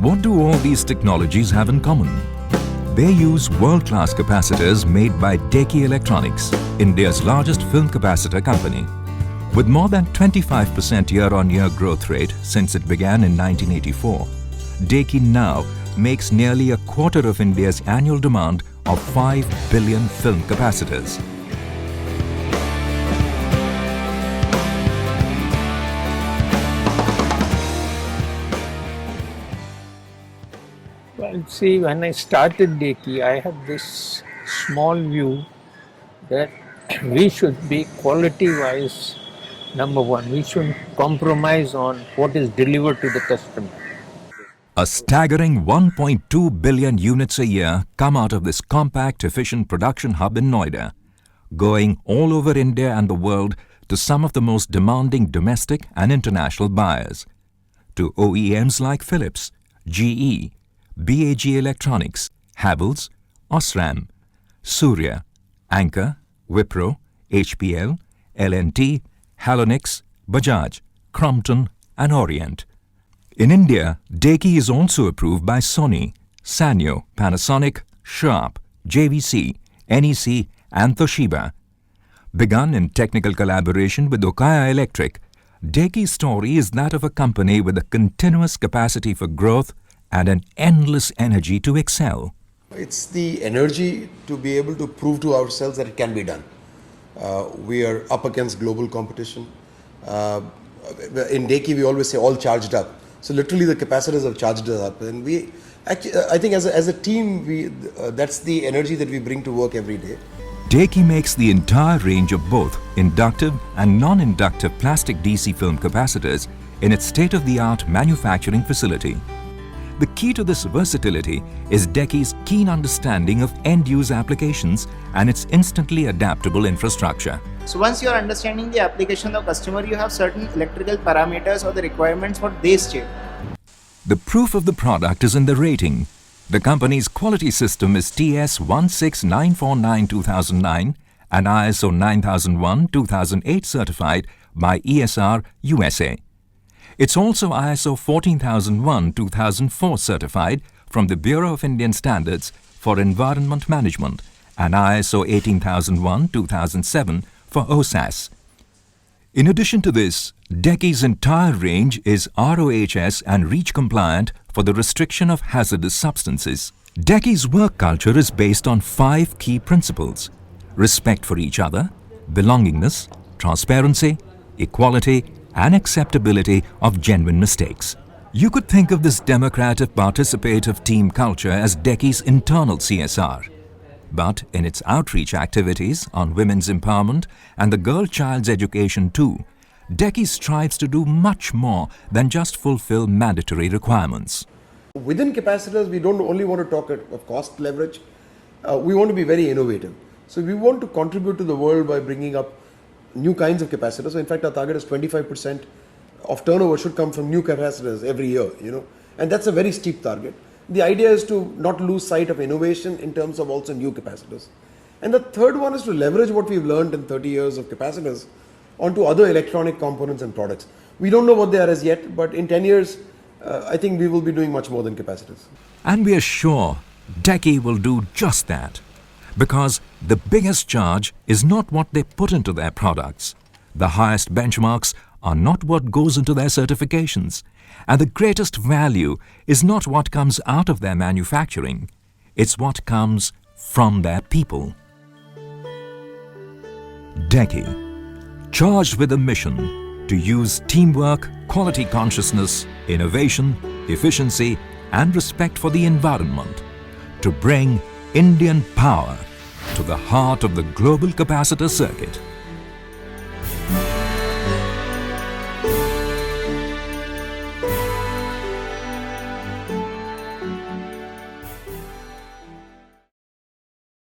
What do all these technologies have in common? They use world-class capacitors made by Deki Electronics, India's largest film capacitor company. With more than 25% year-on-year growth rate since it began in 1984, Deki now makes nearly a quarter of India's annual demand of 5 billion film capacitors. Well, see, when I started Deki, I had this small view that we should be quality-wise number one. We shouldn't compromise on what is delivered to the customer. A staggering 1.2 billion units a year come out of this compact, efficient production hub in Noida, going all over India and the world to some of the most demanding domestic and international buyers. To OEMs like Philips, GE, BAG Electronics, Havells, Osram, Surya, Anchor, Wipro, HPL, L&T, Halonix, Bajaj, Crompton and Orient. In India, Deki is also approved by Sony, Sanyo, Panasonic, Sharp, JVC, NEC and Toshiba. Begun in technical collaboration with Okaya Electric, Deki's story is that of a company with a continuous capacity for growth and an endless energy to excel. It's the energy to be able to prove to ourselves that it can be done. We are up against global competition. In Deki, we always say all charged up. So literally the capacitors have charged us up. And we, actually, I think as a team, that's the energy that we bring to work every day. Deki makes the entire range of both inductive and non-inductive plastic DC film capacitors in its state-of-the-art manufacturing facility. The key to this versatility is Deki's keen understanding of end-use applications and its instantly adaptable infrastructure. So once you are understanding the application of customer, you have certain electrical parameters or the requirements what they state. The proof of the product is in the rating. The company's quality system is TS 16949-2009 and ISO 9001-2008 certified by ESR USA. It's also ISO 14001-2004 certified from the Bureau of Indian Standards for Environment Management and ISO 18001-2007 for OSAS. In addition to this, Deki's entire range is RoHS and REACH compliant for the restriction of hazardous substances. Deki's work culture is based on 5 key principles: respect for each other, belongingness, transparency, equality, and acceptability of genuine mistakes. You could think of this democratic, participative team culture as Deki's internal CSR. But in its outreach activities on women's empowerment and the girl-child's education too, Deki strives to do much more than just fulfill mandatory requirements. Within capacitors, we don't only want to talk of cost leverage, we want to be very innovative. So we want to contribute to the world by bringing up new kinds of capacitors. So in fact, our target is 25% of turnover should come from new capacitors every year, and that's a very steep target. The idea is to not lose sight of innovation in terms of also new capacitors. And the third one is to leverage what we've learned in 30 years of capacitors onto other electronic components and products. We don't know what they are as yet, but in 10 years, I think we will be doing much more than capacitors. And we are sure Deki will do just that. Because the biggest charge is not what they put into their products. The highest benchmarks are not what goes into their certifications. And the greatest value is not what comes out of their manufacturing. It's what comes from their people. Deki, charged with a mission to use teamwork, quality consciousness, innovation, efficiency, and respect for the environment to bring Indian power to the heart of the global capacitor circuit.